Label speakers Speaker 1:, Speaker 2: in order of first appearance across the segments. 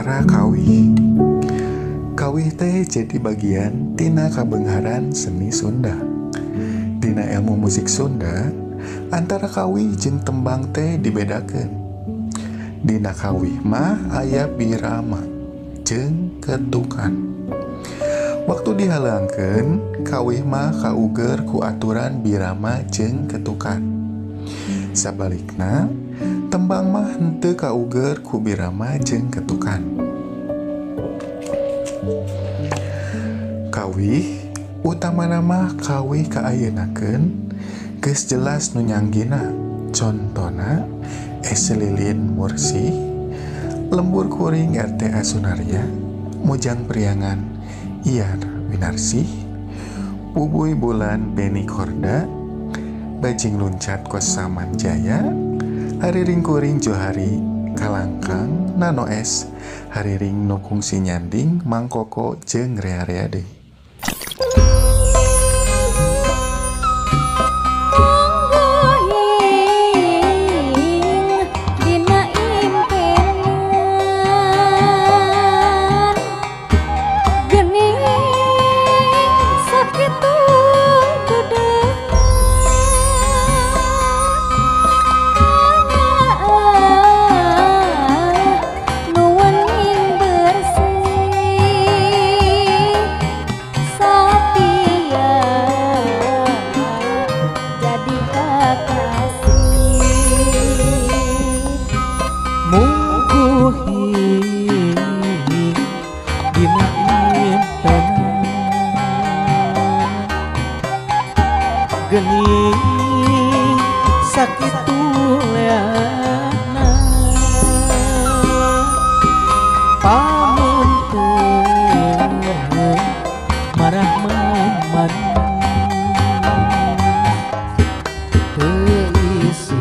Speaker 1: upacara kawih. Kawih teh jadi bagian tina kabeungharan seni Sunda. Dina ilmu musik Sunda, antara kawih jeung tembang teh dibedakeun. Dina kawih mah aya birama jeung ketukan. Waktu dihalangkeun, kawih mah kauger ku aturan birama jeung ketukan. Sabalikna, tembang mah henteu kauger ku birama jeung ketukan. Kawih utamana mah kawih kaayenakeun geus jelas nu nyanggina. Contona Ese Lilin Mursi, Lembur Kuring RTA Sunaria, Mujang Priangan Iyar Winarsih, Bubuy Bulan Beni Korda, Bajing Luncat Kosaman Jaya, Hariring Kuring Johari Kalangkang Nano S, Hariring Nukung Sinyanding Mangkoko jeung Rea-rea deui.
Speaker 2: Geuning sakitu leana pamun teu marah maman teu isi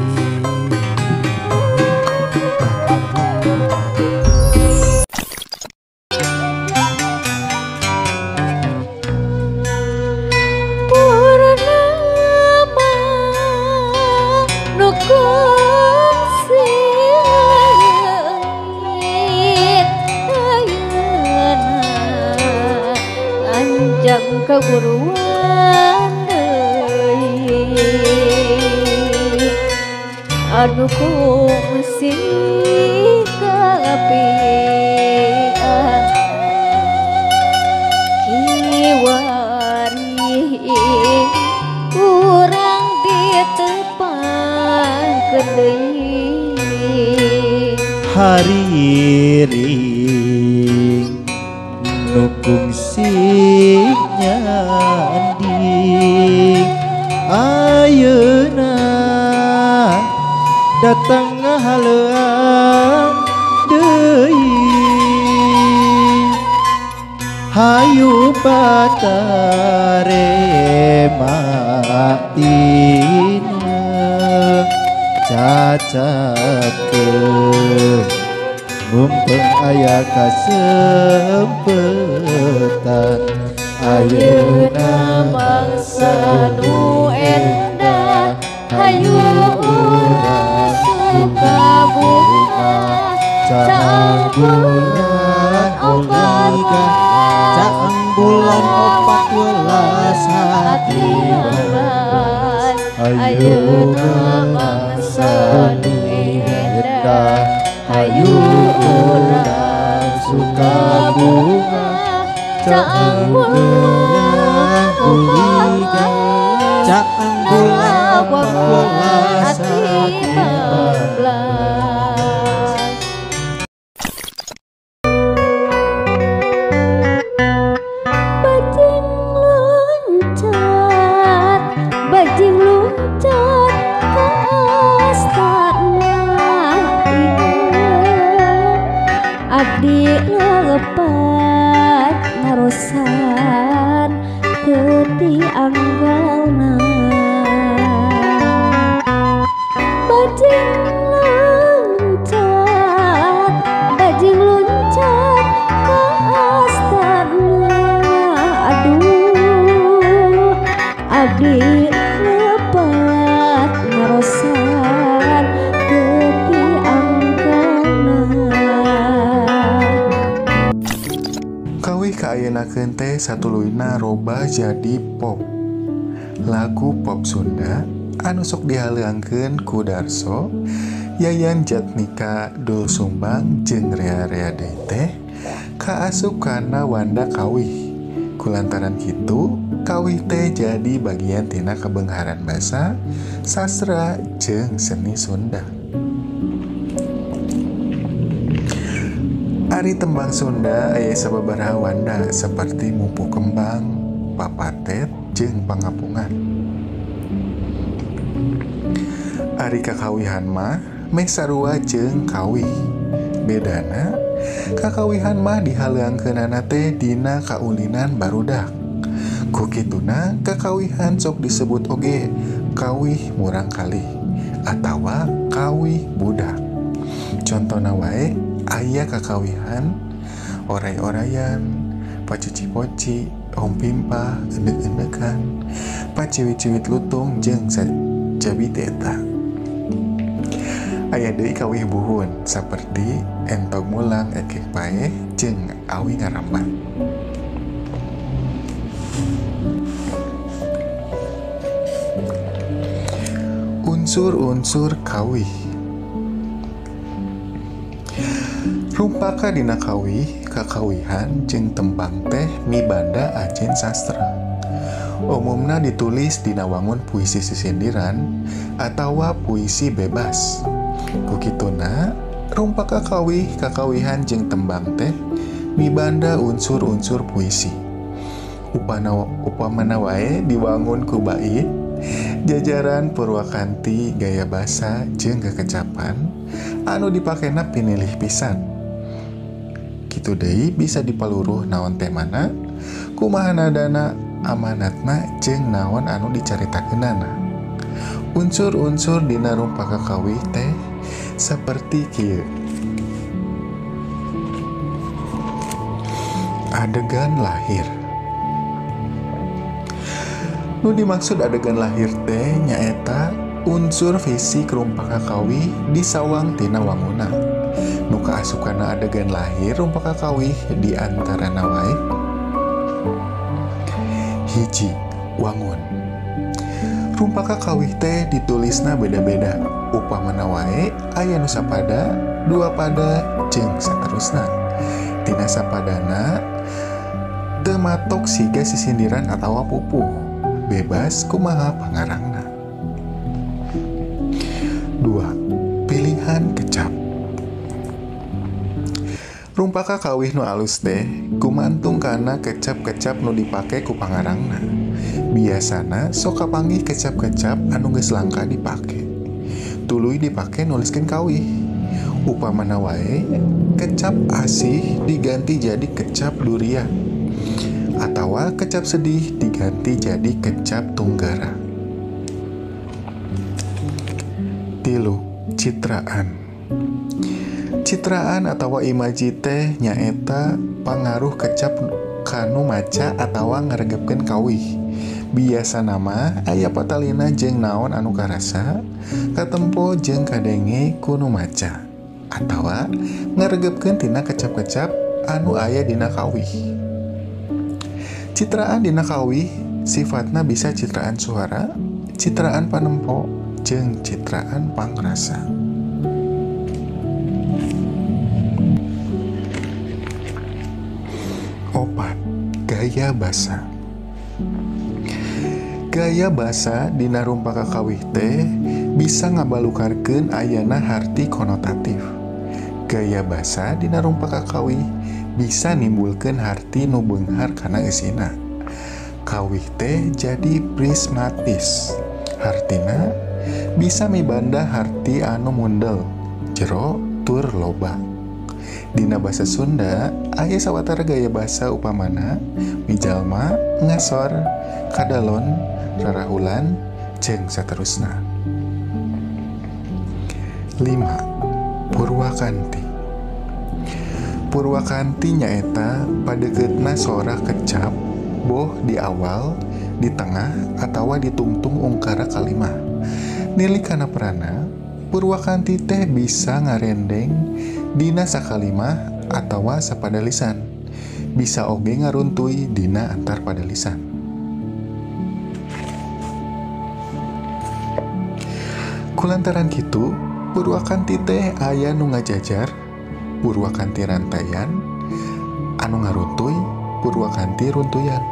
Speaker 3: keguruan deui anu kungsi kapian kiwari urang ditepangkeun deui
Speaker 2: hariring nu kungsi nyanding ayeuna datang ngahaleuan deui hayu batare matina cacatkeun mumpung aya kasempetan ayeuna
Speaker 3: mangsa nu endah hayu urang suka bunga caang bulan opat welas hati balas ayeuna mangsa nu endah hayu urang suka bunga caang bulan opat welas hati bablas bajing luncat ka astana abdi lepat ngarosan teu anggalna bajing luncat ka astana aduh abdi lepat ngarosan teu anggalna
Speaker 1: ayeuna teh satuluyna roba jadi pop. Lagu pop Sunda anu sok dihalangkeun ku Darso, Yayan Jatnika, Doel Sumbang jeung Rea Rea Deui teh kaasup kana Wanda Kawih. Kulantaran kitu, kawih teh jadi bagian tina kabeungharan basa, sastra jeung seni Sunda. Ari tembang Sunda aya sababaraha wanda seperti Mumpu Kembang, Papatet, jeung Pangapungan. Ari kakawihan mah meh sarua jeung kawih. Bedana, kakawihan mah dihalangkeunana teh dina kaulinan barudak. Ku kituna kakawihan sok disebut oge kawih murang kalih atawa kawih budak. Contona wae aya kakawihan oray-orayan, pacici-poci, ompimpa, endek-endekan, paciwit-ciwit lutung jeung sajabi eta. Aya deui kawih buhun saperti entog mulang ekek paeh jeung awi ngarambat. Unsur-unsur kawih. Rumpaka dina kawih, kakawihan jeung tembang teh mibanda ajen sastra. Umumna ditulis dina wangun puisi sisindiran atawa puisi bebas. Kukituna, rumpaka kawih, kakawihan jeung tembang teh mibanda unsur-unsur puisi. Upamana wae diwangun ku bait, jajaran Purwakanti gaya basa jeung kekecapan anu dipakena pinilih pisan. Kitu deui bisa dipaluruh naon temana, kumaha nadana, amanatna jeung naon anu dicaritakeunana. Unsur-unsur dina rumpaka kawih teh saperti kieu. Adegan lahir. Nu dimaksud adegan lahir teh nyaeta unsur fisik rumpaka kawih disawang tina wanguna. Nu kaasupkana adegan lahir rumpaka kawih di antarana wae. Hiji, wangun. Rumpaka kawih teh ditulisna beda-beda. Upamana wae aya nu sapada, dua pada, jeung saterusna. Tina sapadana teu matok siga sisindiran atawa pupuh. Bebas kumaha pangarangna. 2. Pilihan kecap. Rumpaka kawih nu alus teh gumantung kana kecap-kecap nu dipake ku pangarangna. Biasana sok kapanggih kecap-kecap anu geus langka dipake. Tuluy dipake nuliskeun kawih. Upamana wae kecap asih diganti jadi kecap durian, atawa kecap sedih diganti jadi kecap tunggara. 3. Citraan. Citraan atawa imaji teh nyaeta pangaruh kecap kanu maca atawa ngaregepkeun kawih. Biasa nama aya patalina jeung naon anu karasa, katempo jeung kadenge kunu maca atawa ngaregepkeun tina kecap-kecap anu aya dina kawih. Citraan dina kawih sifatna bisa citraan suara, citraan panempo, jeung citraan pangrasa. 4. Gaya basa. Gaya basa dina rumpaka kawih teh bisa ngabalukarkeun ayana harti konotatif. Gaya basa dina rumpaka kawih bisa nimbulkeun harti nu beunghar kana eusina. Kawih teh jadi prismatis. Hartina bisa mibanda harti anu mundel, jero tur loba. Dina basa Sunda aya sawatara gaya basa upamana mijalma, ngasor, kadalon, rarahulan, jeung saterusna. 5. Purwakanti. Purwakanti nyaeta padegeutna sorah kecap boh di awal, di tengah, atawa di tungtung ungkara kalimah. Nilih kana perana, Purwakanti teh bisa ngarendeng dina sakalimah atawa sapada lisan. bisa oge ngaruntui dina antar pada lisan. Kulantaran kitu, Purwakanti teh aya nu ngajajar Purwakanti rantaian anu ngaruntui Purwakanti runtuyan,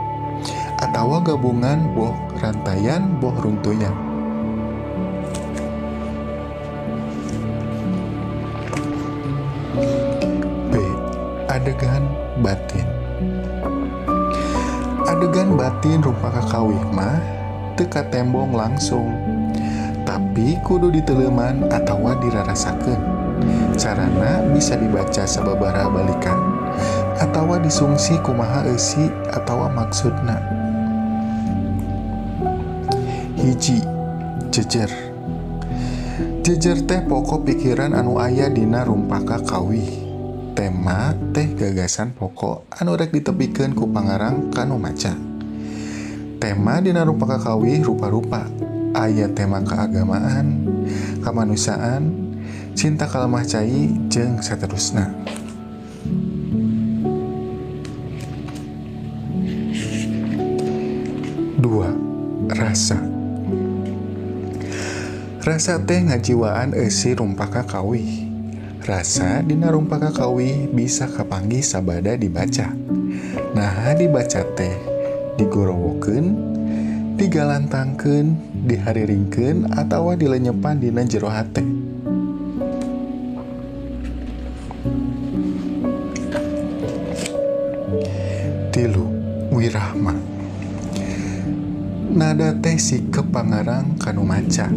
Speaker 1: atawa gabungan boh rantaian boh runtuyan. B. Adegan batin. Adegan batin rupa kakawih mah teu katembong langsung, tapi kudu diteleman atawa dirarasakeun. Carana bisa dibaca sababaraha balikan atawa disungsi kumaha eusi atawa maksudna. Hiji, jejer. Jejer teh pokok pikiran anu aya dina rumpaka kawih. Tema teh gagasan pokok anu rek ditepikeun ku pangarang kanu maca. Tema dina rumpaka kawih rupa-rupa. Aya tema keagamaan, kamanusiaan, cinta kalemah cai, jeung saterusna. Dua, rasa. Rasa teh ngajiwaan eusi rumpaka kawih. Rasa dina rumpaka kawih bisa kapanggih sabada dibaca. Nah, dibaca teh digorowokeun, digalantangkeun, dihariringkeun, atawa dilenyepan dina jero hate. Tilu, wirahma. Nada teh sikep pangarang kanu maca.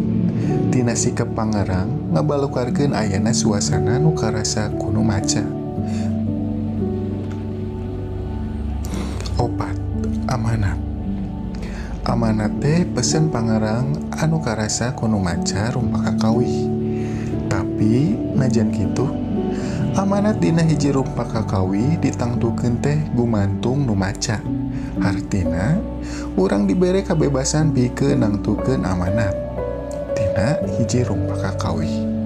Speaker 1: Tina sikep pangarang ngabalukarkeun ayana suasana nu karasa kuno maca. Opat, amanat. Amanat teh pesen pangarang anu karasa kuno maca rumpaka kawih. Tapi najan kitu, amanat dina hiji rumpaka kawih ditangtukeun teh gumantung nu maca. Artina urang dibere kabebasan pikeun nangtukeun amanat tina hiji rumpaka kawih.